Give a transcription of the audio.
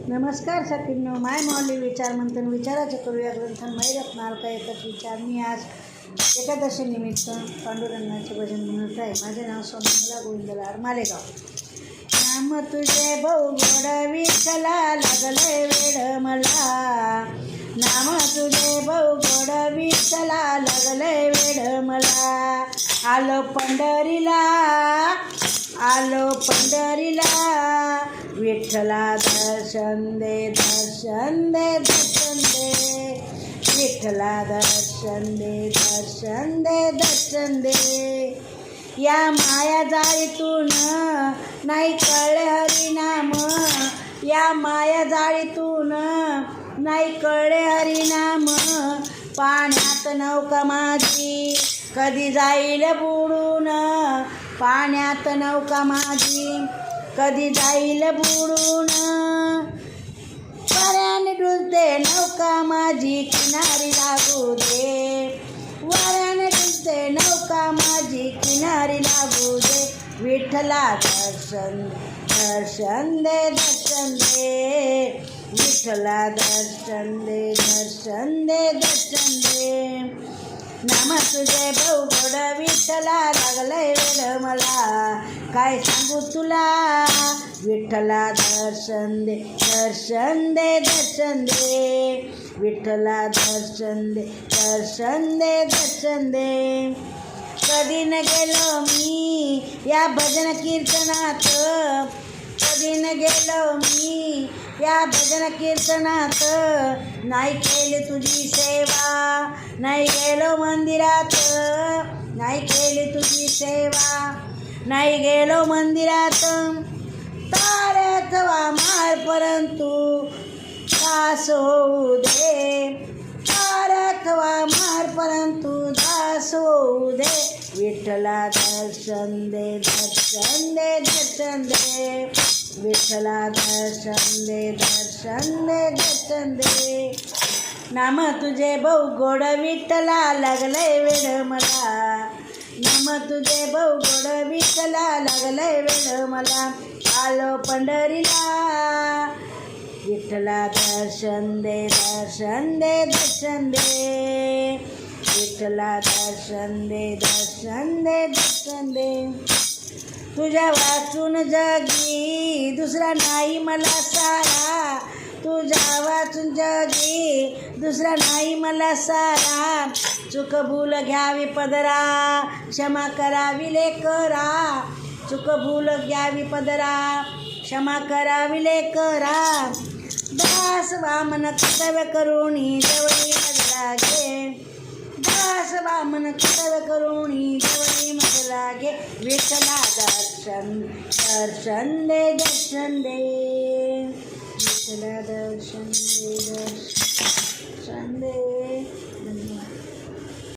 नमस्कार सखींनो, माय माऊली विचार मंथन विचाराचे करूया ग्रंथन मैरत्नाल का एकच विचार. मी आज एकादशी निमित्त पांडुरंगाचे भजन म्हणत आहे. माझे नाव सोमंगला गोविंदलाल मालेगाव. नाम तुझे बहु गोड विठ्ठला लागले वेड मला. नाम तुझे बहु गोड विठ्ठला लागले वेड मला. आलो पंढरीला विठ्ठला दर्शन दे दर्शन दे दर्शन दे. विठ्ठला दर्शन दे दर्शन दे दर्शन दे. या माया जाळीतून नाही कळले हरिनाम. या माया जाळीतून नाही कळले हरिनाम. पाण्यात नौका माझी कधी जाईल बुडून. पाण्यात नौका माझी कधी जाईल बुडून. वाऱ्याने डुलते नौका माझी किनारी लागू दे. वाऱ्याने डुलते नौका माझी किनारी लागू दे. विठ्ठला दर्शन दर्शन दे दर्शन दे. विठ्ठला दर्शन दे दर्शन दे दर्शन दे. नाम तुझे बहु गोड विठ्ठला लागलंय वेड मला. काय सांगू तुला विठ्ठला दर्शन दे दर्शन दे दर्शन दे. विठ्ठला दर्शन दे दर्शन दे दर्शन दे. कधी न गेलो मी या भजन कीर्तनात. कधी न गेलो मी या भजन कीर्तनात. नाही केली तुझी सेवा नाही गेलो मंदिरात. नाही केली तुझी सेवा नाही गेलो मंदिरात. ताऱ्यात मार परंतु दास होऊ दे. ताऱ्यात मार परंतु दास होऊ दे. विठ्ठला दर्शन दे दर्शन दे दर्शन दे. विठ्ठला दर्शन दे दर्शन दे दर्शन दे. नाम तुझे बहु गोड विठ्ठला लागले वेड मला. नाम तुझे बहु गोड विठ्ठला लागले वेड मला. आलो पंढरीला विठ्ठला दर्शन दे दर्शन दे दर्शन दे. विठ्ठला दर्शन दे दर्शन दे दर्शन दे. तुझ्या वाचून जगी दुसरा नाही मला सारा. तुझ्या वाचून जगी दुसरा नाही मला सारा. चूक भूल घ्यावी पदरा क्षमा करावी लेकरा. चूक भूल घ्यावी पदरा क्षमा करावी लेकरा. दास वामन कर्तव्य करुणी जवळी मज लागे. दास वामन कर्तव्य करुणी जवळी मज लागे. विठ्ठला दर्शन दर्शन दे दर्शन दे. विठ्ठला दर्शन दे दर्शन दे. धन्यवाद.